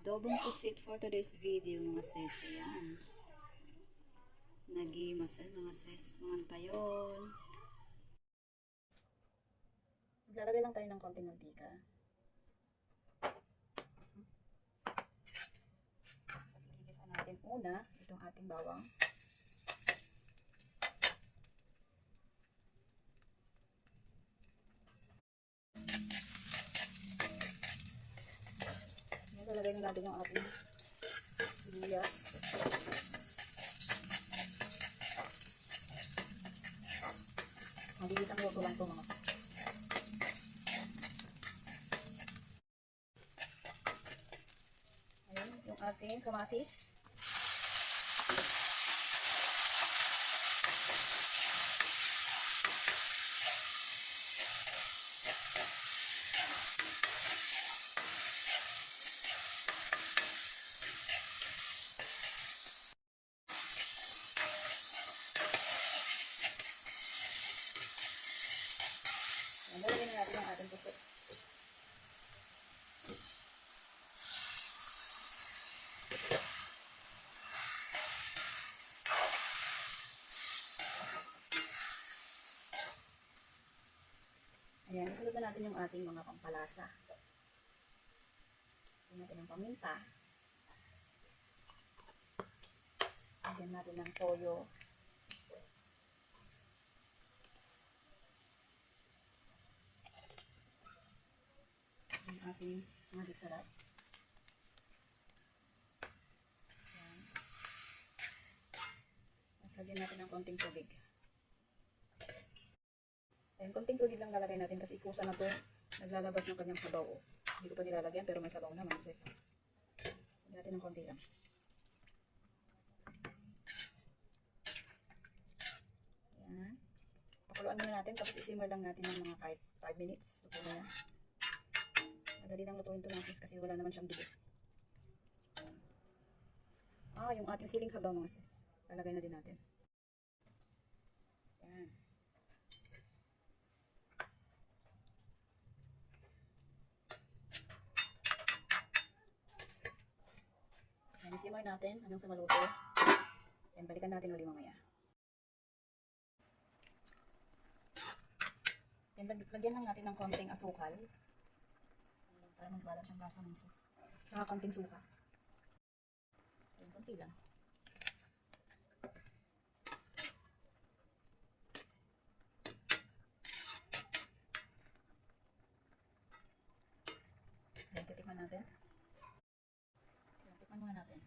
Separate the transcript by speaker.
Speaker 1: Adobong pusit for today's video mga sis. Ayan. Nagimasan mga sis. Mga tayon. Maglalagay lang tayo ng konting mantika. Gigisan natin una itong ating bawang. Lalagay na natin yung ating sibuyas. Maliit ang luto lang ito mga. Ayan, yung ating kamatis. Lalagyan na natin ang ating puso. Ayan, isunod na natin yung ating mga pampalasa. Lagyan natin ng paminta. Lagyan natin ng toyo. Yung ating mga sarap. Ayan. At lagyan natin ng konting tubig. Ayan, konting tubig lang lalagay natin kasi ikusa na to. Naglalabas ng kanyang sabaw. Hindi ko pa nilalagyan pero may sabaw na mga sis. Lagyan natin ng konti lang. Ayan. Pakuluan muna natin tapos isimmer lang natin ng mga kahit 5 minutes. Luto na yan. Madali lang lutuin ito mga sis kasi wala naman siyang dugo. Yung ating siling habaw mga sis. Lalagay na din natin. Ayan. Ayan, isimmer natin hanggang sa maluto. Ayan, balikan natin ulit mamaya. Ayan, lagyan lang natin ng konting asukal. Para magbalance yung lasa ng sis. Saka konting suka. Ayan, konti lang. Ayan, titikman natin. Ayan, tikman muna natin.